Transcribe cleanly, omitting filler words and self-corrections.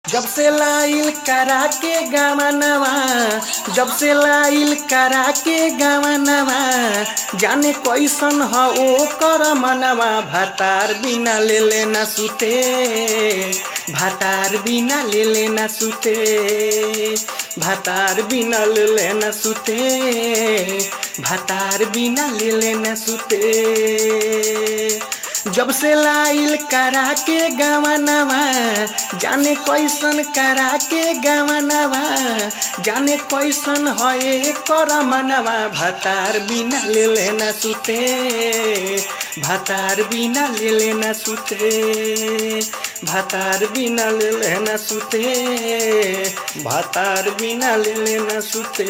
जब से लाइल करा के गवनवा, जब से लाइल करा के गवनवा, जाने कैसन ह ओकर मनवा। भातार बिना ले लेना सुते, भातार बिना ले लेना सुते, भातार बिना ले लेना सुते, भातार बिना ले लेना सुते। जब से लाइल करा के गवनवा, जाने कैसन करा के गवनवा, जाने कैसन है कर मनवा। भातार बिना ले लेना सुते, भातार बिना ले लेना सुते, भातार बिना ले लेना सुते, भातार बिना ले लेना सुते।